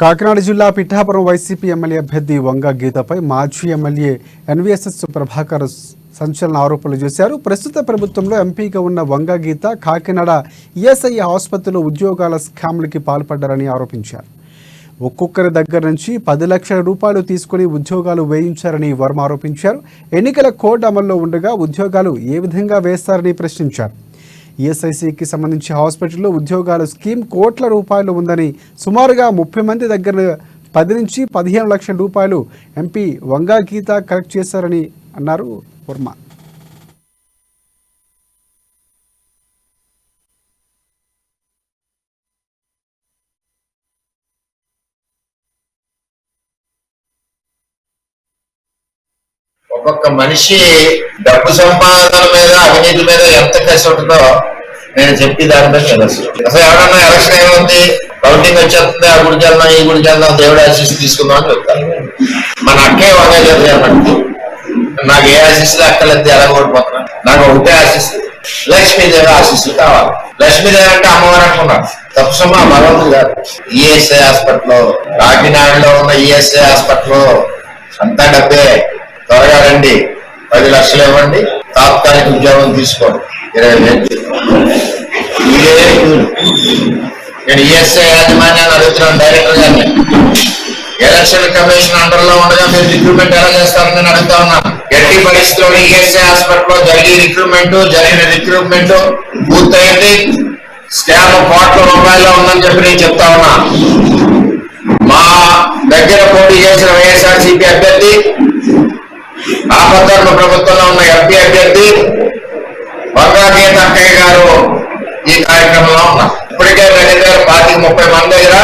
కాకినాడ జిల్లా Pithapuram YCP MLA అభ్యర్థి వంగ గీతపై మాజీ ఎమ్మెల్యే ఎన్వీఎస్ఎస్ ప్రభాకర్ సంచలన ఆరోపణలు చేశారు. ప్రస్తుత ప్రభుత్వంలో ఎంపీగా ఉన్న వంగ గీత కాకినాడ ఈఎస్ఐ ఆసుపత్రిలో ఉద్యోగాల స్కామ్లకి పాల్పడ్డారని ఆరోపించారు. ఒక్కొక్కరి దగ్గర నుంచి 10 లక్షల రూపాయలు తీసుకుని ఉద్యోగాలు వేయించారని వర్మ ఆరోపించారు. ఎన్నికల కోడ్ అమల్లో ఉండగా ఉద్యోగాలు ఏ విధంగా వేస్తారని ప్రశ్నించారు. ఈఎస్ఐసికి సంబంధించి హాస్పిటల్లో ఉద్యోగాల స్కీమ్ కోట్ల రూపాయలు ఉందని, సుమారుగా 30 మంది దగ్గర 10 నుంచి 15 లక్షల రూపాయలు ఎంపీ వంగ గీత కలెక్ట్ చేశారని అన్నారు వర్మ. ఒక్కొక్క మనిషి డబ్బు సంపాదన మీద అవినీతి మీద ఎంత కసి ఉంటుందో నేను చెప్పి దాని మీద నిదర్శనం. అసలు ఎవరన్నా ఎలక్షన్ ఏముంది, కౌంటింగ్ వచ్చేస్తుంది, ఆ గుడికి వెళ్దాం ఈ గుడికి వెళ్దాం దేవుడు ఆశీస్సు తీసుకుందాం అని చెప్తాను. మన అక్కే వంగే చెప్పండి, నాకు ఏ ఆశీస్సులు అక్కలేదు, ఎలా ఓడిపోతున్నా, నాకు ఒకటే ఆశిస్తుంది, లక్ష్మీదేవి ఆశీస్సులు కావాలి. లక్ష్మీదేవి అంటే అమ్మవారు అనుకున్నాను, తప్పసమ్మా భగవంతుడు కాదు. ఈఎస్ఐ హాస్పిటల్, కాకినాడలో ఉన్న ఈఎస్ఐ హాస్పిటల్ అంతా డబ్బే. త్వరగా రండి, 10 లక్షలు ఇవ్వండి, తాత్కాలిక ఉద్యోగం తీసుకోండి, 20,000. నేను ఈఎస్ఐ యాజమాన్యాన్ని అడుగుతున్నాను, డైరెక్టర్ గారిని. ఎలక్షన్ కమిషన్ అండర్ లో ఉండగా మీరు రిక్రూట్మెంట్ ఎలా చేస్తారని నేను అడుగుతా ఉన్నాను. ఎట్టి పరిస్థితుల్లో ఈఎస్ఐ హాస్పిటల్లో జరిగిన రిక్రూట్మెంట్ పూర్తయింది. స్కామ్ కోట్ల రూపాయల్లో ఉందని చెప్పి నేను చెప్తా ఉన్నా. మా దగ్గర పోటీ చేసిన వైఎస్ఆర్సీపీ అభ్యర్థి, ఆపద్ధర్మ ప్రభుత్వంలో ఉన్న ఎంపీ అభ్యర్థి వంగ గీత అక్కయ్య గారు ఈ కార్యక్రమంలో ఉన్నారు. ఇప్పటికే దగ్గర 25-30 మంది దగ్గర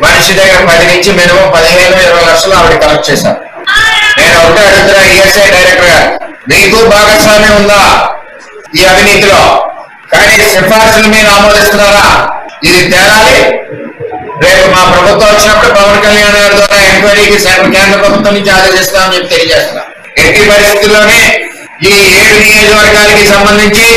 మనిషి దగ్గర 10 నుంచి మినిమం 15-20 లక్షలు ఆవిడ కలెక్ట్ చేశారు. నేను ఒకటే అడుగుతున్నా, ఈఎస్ఐ డైరెక్టర్ గారు, మీకు భాగస్వామ్యం ఉందా ఈ అవినీతిలో? కానీ సిఫార్సులు మీరు ఆమోదిస్తున్నారా? ఇది తేరాలి. రేపు మా ప్రభుత్వం వచ్చినప్పుడు పవన్ కళ్యాణ్ గారి ద్వారా ఎంక్వైరీకి కేంద్ర ప్రభుత్వం నుంచి ఆదేశిస్తామని చెప్పి తెలియజేస్తున్నా. ఎట్టి పరిస్థితుల్లోనే ఈ 7 నియోజకవర్గాలకి సంబంధించి